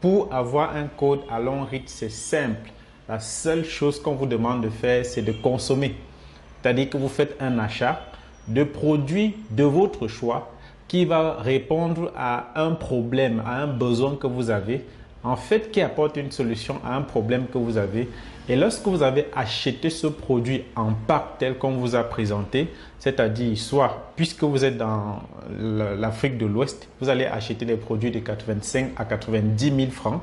Pour avoir un code à long reach, c'est simple. La seule chose qu'on vous demande de faire, c'est de consommer. C'est-à-dire que vous faites un achat de produits de votre choix qui va répondre à un problème, à un besoin que vous avez, en fait, qui apporte une solution à un problème que vous avez. Et lorsque vous avez acheté ce produit en pack tel qu'on vous a présenté, c'est-à-dire soit, puisque vous êtes dans l'Afrique de l'Ouest, vous allez acheter des produits de 85 à 90 000 francs.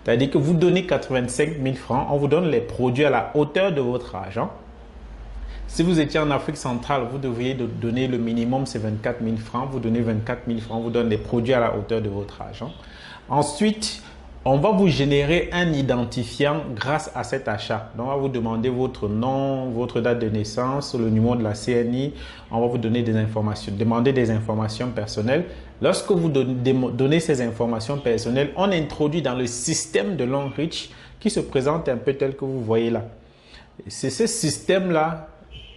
C'est-à-dire que vous donnez 85 000 francs, on vous donne les produits à la hauteur de votre argent. Si vous étiez en Afrique centrale, vous devriez donner le minimum, c'est 24 000 francs. Vous donnez 24 000 francs, vous donne les produits à la hauteur de votre argent. Ensuite, on va vous générer un identifiant grâce à cet achat. Donc, on va vous demander votre nom, votre date de naissance, le numéro de la CNI. On va vous donner des informations, demander des informations personnelles. Lorsque vous donnez ces informations personnelles, on introduit dans le système de Longreach qui se présente un peu tel que vous voyez là. C'est ce système-là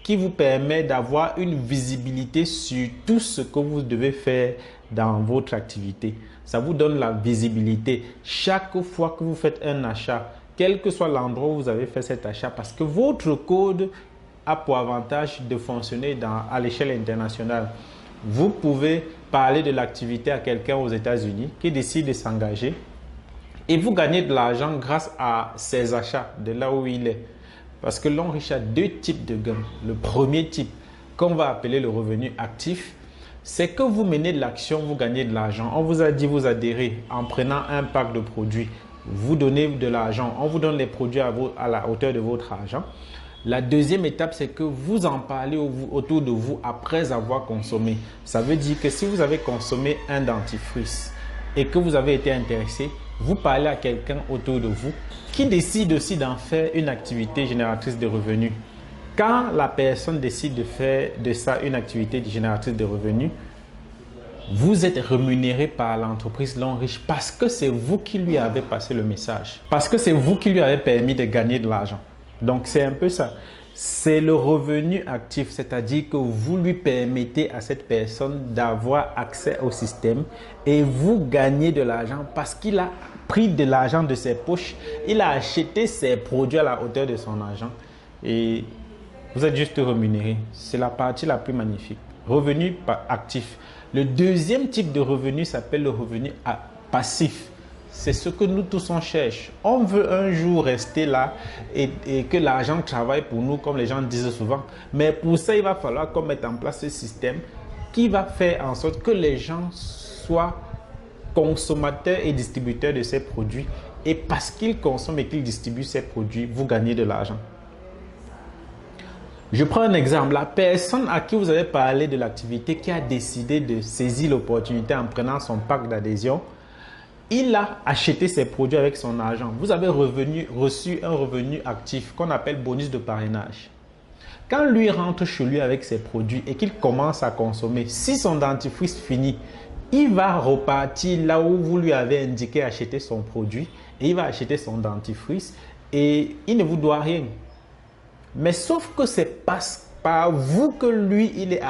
qui vous permet d'avoir une visibilité sur tout ce que vous devez faire dans votre activité. Ça vous donne la visibilité chaque fois que vous faites un achat, quel que soit l'endroit où vous avez fait cet achat, parce que votre code a pour avantage de fonctionner à l'échelle internationale. Vous pouvez parler de l'activité à quelqu'un aux États-Unis qui décide de s'engager et vous gagnez de l'argent grâce à ses achats de là où il est. Parce que Longreach a deux types de gains. Le premier type, qu'on va appeler le revenu actif, c'est que vous menez de l'action, vous gagnez de l'argent. On vous a dit, vous adhérez en prenant un pack de produits. Vous donnez de l'argent. On vous donne les produits à la hauteur de votre argent. La deuxième étape, c'est que vous en parlez autour de vous après avoir consommé. Ça veut dire que si vous avez consommé un dentifrice et que vous avez été intéressé, vous parlez à quelqu'un autour de vous qui décide aussi d'en faire une activité génératrice de revenus. Quand la personne décide de faire de ça une activité génératrice de revenus, vous êtes rémunéré par l'entreprise Longreach parce que c'est vous qui lui avez passé le message. Parce que c'est vous qui lui avez permis de gagner de l'argent. Donc, c'est un peu ça. C'est le revenu actif, c'est-à-dire que vous lui permettez à cette personne d'avoir accès au système et vous gagnez de l'argent parce qu'il a pris de l'argent de ses poches, il a acheté ses produits à la hauteur de son argent et vous êtes juste rémunéré. C'est la partie la plus magnifique. Revenu actif. Le deuxième type de revenu s'appelle le revenu passif. C'est ce que nous tous on cherche. On veut un jour rester là et que l'argent travaille pour nous, comme les gens disent souvent. Mais pour ça, il va falloir qu'on mette en place ce système qui va faire en sorte que les gens soient consommateurs et distributeurs de ces produits. Et parce qu'ils consomment et qu'ils distribuent ces produits, vous gagnez de l'argent. Je prends un exemple. La personne à qui vous avez parlé de l'activité qui a décidé de saisir l'opportunité en prenant son pack d'adhésion, il a acheté ses produits avec son argent. Vous avez reçu un revenu actif qu'on appelle bonus de parrainage. Quand lui rentre chez lui avec ses produits et qu'il commence à consommer, si son dentifrice finit, il va repartir là où vous lui avez indiqué acheter son produit et il va acheter son dentifrice et il ne vous doit rien. Mais sauf que c'est par vous que lui, il est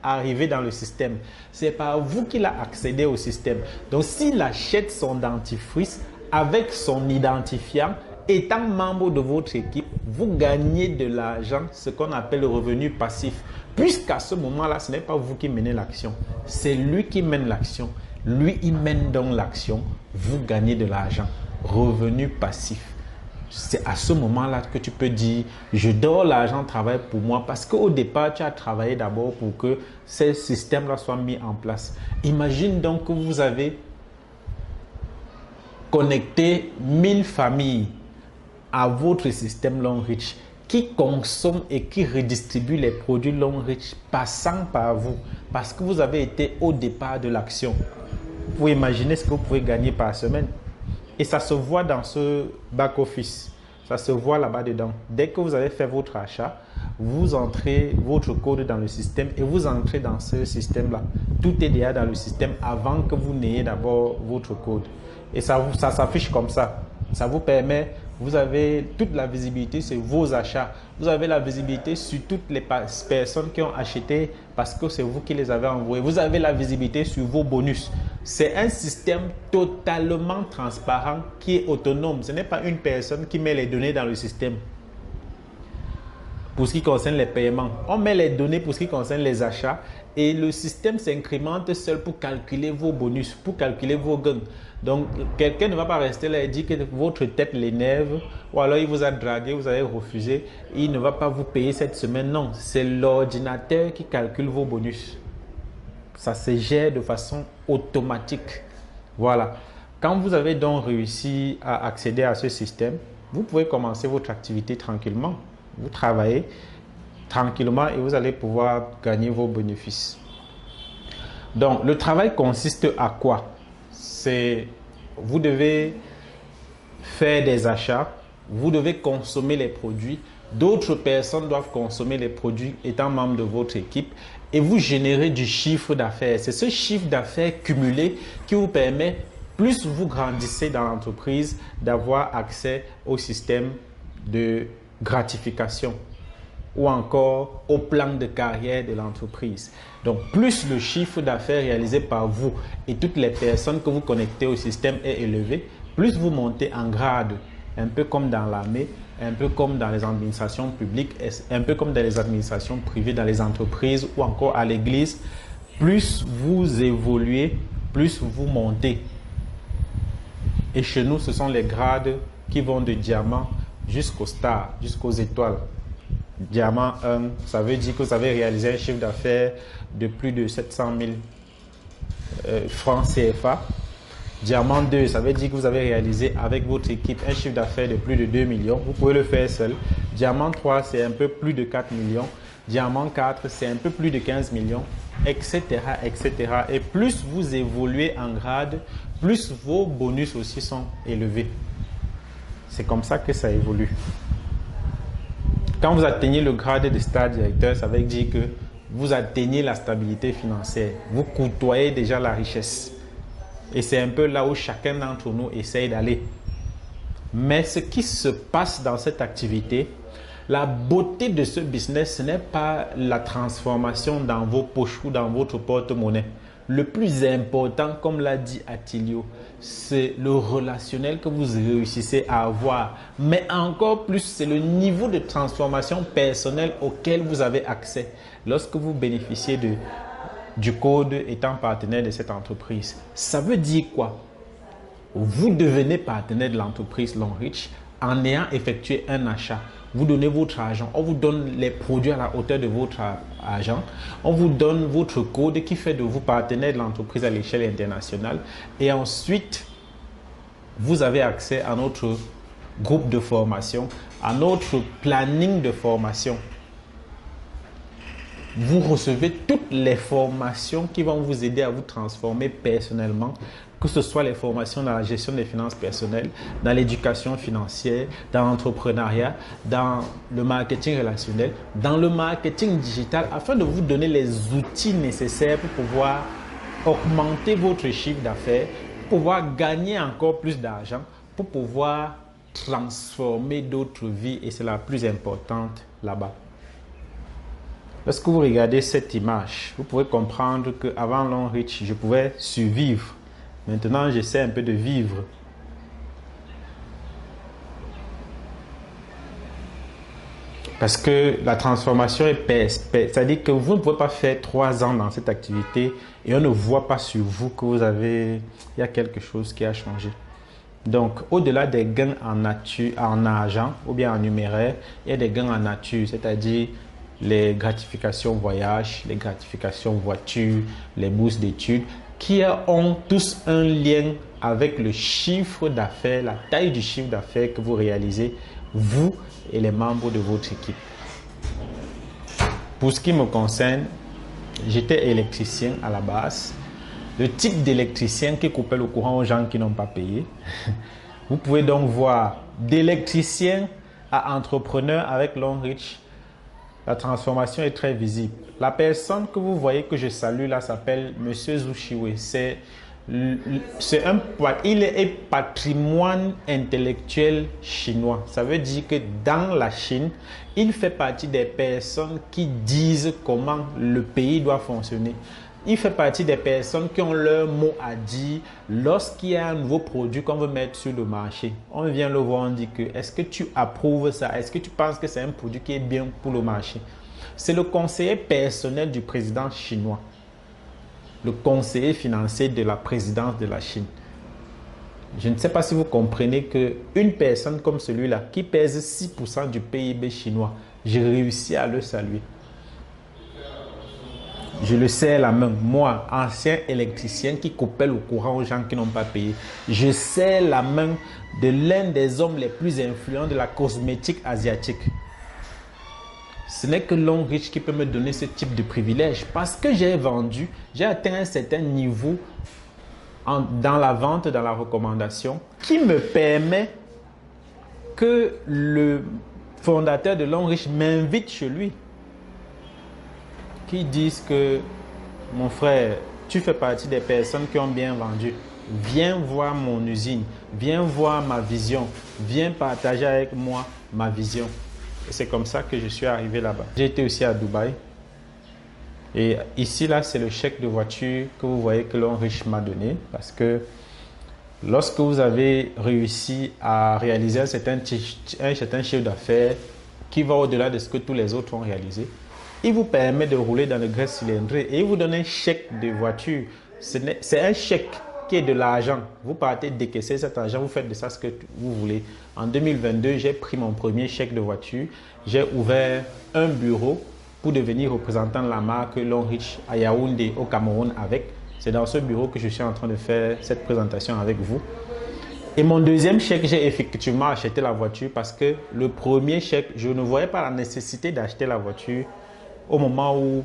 arrivé dans le système. C'est par vous qu'il a accédé au système. Donc, s'il achète son dentifrice avec son identifiant, étant membre de votre équipe, vous gagnez de l'argent, ce qu'on appelle le revenu passif. Puisqu'à ce moment-là, ce n'est pas vous qui menez l'action, c'est lui qui mène l'action. Lui, il mène donc l'action, vous gagnez de l'argent. Revenu passif. C'est à ce moment-là que tu peux dire, je dors, l'argent travaille pour moi. Parce qu'au départ, tu as travaillé d'abord pour que ces systèmes-là soient mis en place. Imagine donc que vous avez connecté 1000 familles à votre système Longreach qui consomment et qui redistribuent les produits Longreach passant par vous. Parce que vous avez été au départ de l'action. Vous pouvez imaginer ce que vous pouvez gagner par semaine. Et ça se voit dans ce back-office. Ça se voit là-bas dedans. Dès que vous avez fait votre achat, vous entrez votre code dans le système et vous entrez dans ce système-là. Tout est déjà dans le système avant que vous n'ayez d'abord votre code. Et ça s'affiche comme ça. Ça vous permet, vous avez toute la visibilité sur vos achats. Vous avez la visibilité sur toutes les personnes qui ont acheté parce que c'est vous qui les avez envoyés. Vous avez la visibilité sur vos bonus. C'est un système totalement transparent qui est autonome. Ce n'est pas une personne qui met les données dans le système. Pour ce qui concerne les paiements, on met les données pour ce qui concerne les achats et le système s'incrémente seul pour calculer vos bonus, pour calculer vos gains. Donc, quelqu'un ne va pas rester là et dire que votre tête l'énerve ou alors il vous a dragué, vous avez refusé, il ne va pas vous payer cette semaine. Non, c'est l'ordinateur qui calcule vos bonus. Ça se gère de façon automatique. Voilà. Quand vous avez donc réussi à accéder à ce système, vous pouvez commencer votre activité tranquillement. Vous travaillez tranquillement et vous allez pouvoir gagner vos bénéfices. Donc, le travail consiste à quoi? Vous devez faire des achats, vous devez consommer les produits, d'autres personnes doivent consommer les produits étant membres de votre équipe et vous générez du chiffre d'affaires. C'est ce chiffre d'affaires cumulé qui vous permet, plus vous grandissez dans l'entreprise, d'avoir accès au système de gratification ou encore au plan de carrière de l'entreprise. Donc, plus le chiffre d'affaires réalisé par vous et toutes les personnes que vous connectez au système est élevé, plus vous montez en grade, un peu comme dans l'armée, un peu comme dans les administrations publiques, un peu comme dans les administrations privées, dans les entreprises ou encore à l'église, plus vous évoluez, plus vous montez. Et chez nous, ce sont les grades qui vont de diamant jusqu'aux stars, jusqu'aux étoiles. Diamant 1, ça veut dire que vous avez réalisé un chiffre d'affaires de plus de 700 000 francs CFA. Diamant 2, ça veut dire que vous avez réalisé avec votre équipe un chiffre d'affaires de plus de 2 millions. Vous pouvez le faire seul. Diamant 3, c'est un peu plus de 4 millions. Diamant 4, c'est un peu plus de 15 millions, etc., etc. Et plus vous évoluez en grade, plus vos bonus aussi sont élevés. C'est comme ça que ça évolue. Quand vous atteignez le grade de star directeur, ça veut dire que vous atteignez la stabilité financière. Vous côtoyez déjà la richesse. Et c'est un peu là où chacun d'entre nous essaye d'aller. Mais ce qui se passe dans cette activité, la beauté de ce business, ce n'est pas la transformation dans vos poches ou dans votre porte-monnaie. Le plus important, comme l'a dit Attilio, c'est le relationnel que vous réussissez à avoir. Mais encore plus, c'est le niveau de transformation personnelle auquel vous avez accès lorsque vous bénéficiez du code étant partenaire de cette entreprise. Ça veut dire quoi? Vous devenez partenaire de l'entreprise Longrich en ayant effectué un achat. Vous donnez votre argent, on vous donne les produits à la hauteur de votre argent, on vous donne votre code qui fait de vous partenaire de l'entreprise à l'échelle internationale et ensuite, vous avez accès à notre groupe de formation, à notre planning de formation. Vous recevez toutes les formations qui vont vous aider à vous transformer personnellement, que ce soit les formations dans la gestion des finances personnelles, dans l'éducation financière, dans l'entrepreneuriat, dans le marketing relationnel, dans le marketing digital, afin de vous donner les outils nécessaires pour pouvoir augmenter votre chiffre d'affaires, pour pouvoir gagner encore plus d'argent, pour pouvoir transformer d'autres vies, et c'est la plus importante là-bas. Lorsque vous regardez cette image, vous pouvez comprendre qu'avant Longrich, je pouvais survivre. Maintenant, j'essaie un peu de vivre. Parce que la transformation est c'est-à-dire que vous ne pouvez pas faire 3 ans dans cette activité et on ne voit pas sur vous que il y a quelque chose qui a changé. Donc, au-delà des gains en nature, en argent ou bien en numéraire, il y a des gains en nature, c'est-à-dire les gratifications voyage, les gratifications voiture, les bourses d'études, qui ont tous un lien avec le chiffre d'affaires, la taille du chiffre d'affaires que vous réalisez, vous et les membres de votre équipe. Pour ce qui me concerne, j'étais électricien à la base, le type d'électricien qui coupait le courant aux gens qui n'ont pas payé. Vous pouvez donc voir d'électricien à entrepreneur avec Longrich. La transformation est très visible. La personne que vous voyez que je salue là s'appelle Monsieur Zhu Shiwei. Il est patrimoine intellectuel chinois. Ça veut dire que dans la Chine, il fait partie des personnes qui disent comment le pays doit fonctionner. il fait partie des personnes qui ont leur mot à dire lorsqu'il y a un nouveau produit qu'on veut mettre sur le marché. On vient le voir, on dit que est-ce que tu approuves ça? Est-ce que tu penses que c'est un produit qui est bien pour le marché? C'est le conseiller personnel du président chinois, le conseiller financier de la présidence de la Chine. Je ne sais pas si vous comprenez qu'une personne comme celui-là, qui pèse 6% du PIB chinois, j'ai réussi à le saluer. Je le serre la main, moi, ancien électricien qui coupait le courant aux gens qui n'ont pas payé. Je serre la main de l'un des hommes les plus influents de la cosmétique asiatique. Ce n'est que l'homme riche qui peut me donner ce type de privilège parce que j'ai vendu, j'ai atteint un certain niveau dans la vente, dans la recommandation, qui me permet que le fondateur de l'homme riche m'invite chez lui. Qui disent que, mon frère, tu fais partie des personnes qui ont bien vendu. Viens voir mon usine, viens voir ma vision, viens partager avec moi ma vision. Et c'est comme ça que je suis arrivé là-bas. J'ai été aussi à Dubaï. Et ici, là, c'est le chèque de voiture que vous voyez que l'homme riche m'a donné. Parce que lorsque vous avez réussi à réaliser un certain chiffre d'affaires qui va au-delà de ce que tous les autres ont réalisé, il vous permet de rouler dans le graisse cylindrée et il vous donne un chèque de voiture. C'est un chèque qui est de l'argent. Vous partez décaisser cet argent, vous faites de ça ce que vous voulez. En 2022, j'ai pris mon premier chèque de voiture. J'ai ouvert un bureau pour devenir représentant de la marque L'Homme Riche à Yaoundé au Cameroun avec. C'est dans ce bureau que je suis en train de faire cette présentation avec vous. Et mon deuxième chèque, j'ai effectivement acheté la voiture parce que le premier chèque, je ne voyais pas la nécessité d'acheter la voiture au moment où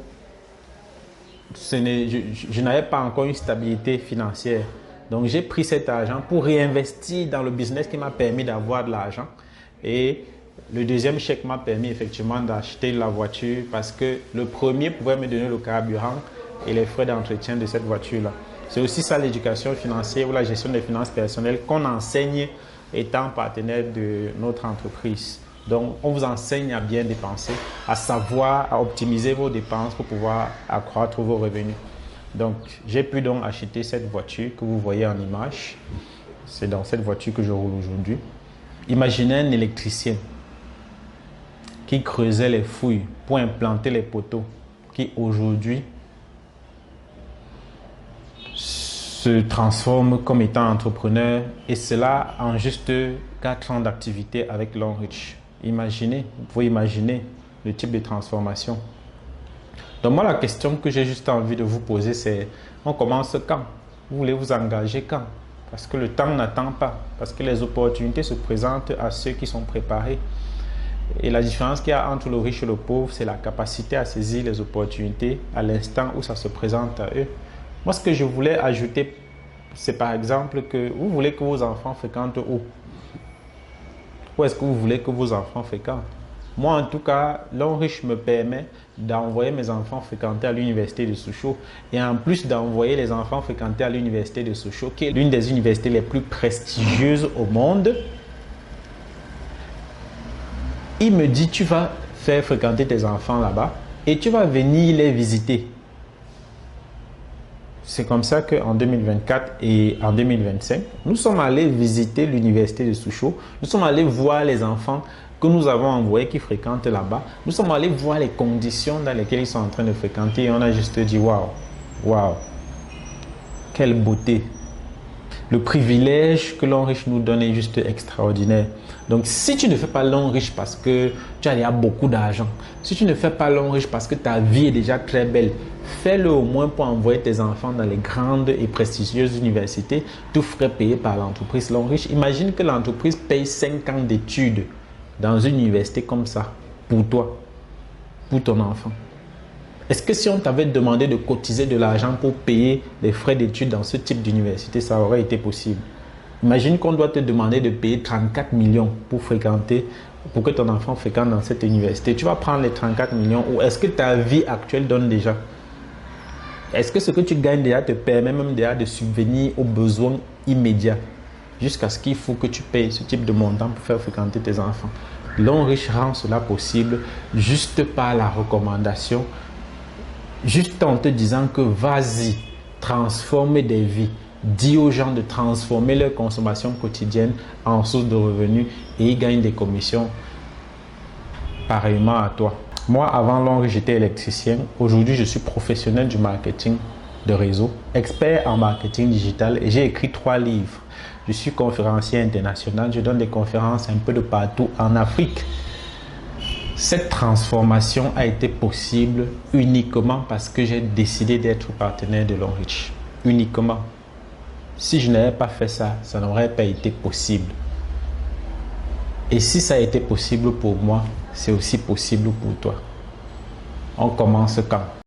je n'avais pas encore une stabilité financière. Donc, j'ai pris cet argent pour réinvestir dans le business qui m'a permis d'avoir de l'argent. Et le deuxième chèque m'a permis effectivement d'acheter la voiture parce que le premier pouvait me donner le carburant et les frais d'entretien de cette voiture-là. C'est aussi ça l'éducation financière ou la gestion des finances personnelles qu'on enseigne étant partenaire de notre entreprise. Donc, on vous enseigne à bien dépenser, à savoir, à optimiser vos dépenses pour pouvoir accroître vos revenus. Donc, j'ai pu donc acheter cette voiture que vous voyez en image. C'est dans cette voiture que je roule aujourd'hui. Imaginez un électricien qui creusait les fouilles pour implanter les poteaux, qui aujourd'hui se transforme comme étant entrepreneur et cela en juste 4 ans d'activité avec L'Homme Riche. Imaginez, vous pouvez imaginer le type de transformation. Donc moi, la question que j'ai juste envie de vous poser, c'est on commence quand? Vous voulez vous engager quand? Parce que le temps n'attend pas, parce que les opportunités se présentent à ceux qui sont préparés. Et la différence qu'il y a entre le riche et le pauvre, c'est la capacité à saisir les opportunités à l'instant où ça se présente à eux. Moi, ce que je voulais ajouter, c'est par exemple que vous voulez que vos enfants fréquentent où? Où est-ce que vous voulez que vos enfants fréquentent? Moi, en tout cas, L'Homme Riche me permet d'envoyer mes enfants fréquenter à l'université de Sochaux et en plus d'envoyer les enfants fréquenter à l'université de Sochaux, qui est l'une des universités les plus prestigieuses au monde. Il me dit, tu vas faire fréquenter tes enfants là-bas et tu vas venir les visiter. C'est comme ça qu'en 2024 et en 2025, nous sommes allés visiter l'université de Sochaux. Nous sommes allés voir les enfants que nous avons envoyés qui fréquentent là-bas. Nous sommes allés voir les conditions dans lesquelles ils sont en train de fréquenter et on a juste dit waouh, waouh, quelle beauté. Le privilège que L'Homme Riche nous donne est juste extraordinaire. Donc, si tu ne fais pas L'Homme Riche parce que tu as déjà beaucoup d'argent, si tu ne fais pas L'Homme Riche parce que ta vie est déjà très belle, fais-le au moins pour envoyer tes enfants dans les grandes et prestigieuses universités, tout frais payé par l'entreprise L'Homme Riche. Imagine que l'entreprise paye 5 ans d'études dans une université comme ça, pour toi, pour ton enfant. Est-ce que si on t'avait demandé de cotiser de l'argent pour payer les frais d'études dans ce type d'université, ça aurait été possible? Imagine qu'on doit te demander de payer 34 millions pour que ton enfant fréquente dans cette université. Tu vas prendre les 34 millions ou est-ce que ta vie actuelle donne déjà? Est-ce que ce que tu gagnes déjà te permet même déjà de subvenir aux besoins immédiats jusqu'à ce qu'il faut que tu payes ce type de montant pour faire fréquenter tes enfants? L'Homme Riche rend cela possible juste par la recommandation juste en te disant que vas-y, transforme des vies. Dis aux gens de transformer leur consommation quotidienne en source de revenus et ils gagnent des commissions pareillement à toi. Moi, avant Londres, j'étais électricien. Aujourd'hui, je suis professionnel du marketing de réseau, expert en marketing digital et j'ai écrit 3 livres. Je suis conférencier international. Je donne des conférences un peu de partout en Afrique. Cette transformation a été possible uniquement parce que j'ai décidé d'être partenaire de Longrich. Uniquement. Si je n'avais pas fait ça, ça n'aurait pas été possible. Et si ça a été possible pour moi, c'est aussi possible pour toi. On commence quand?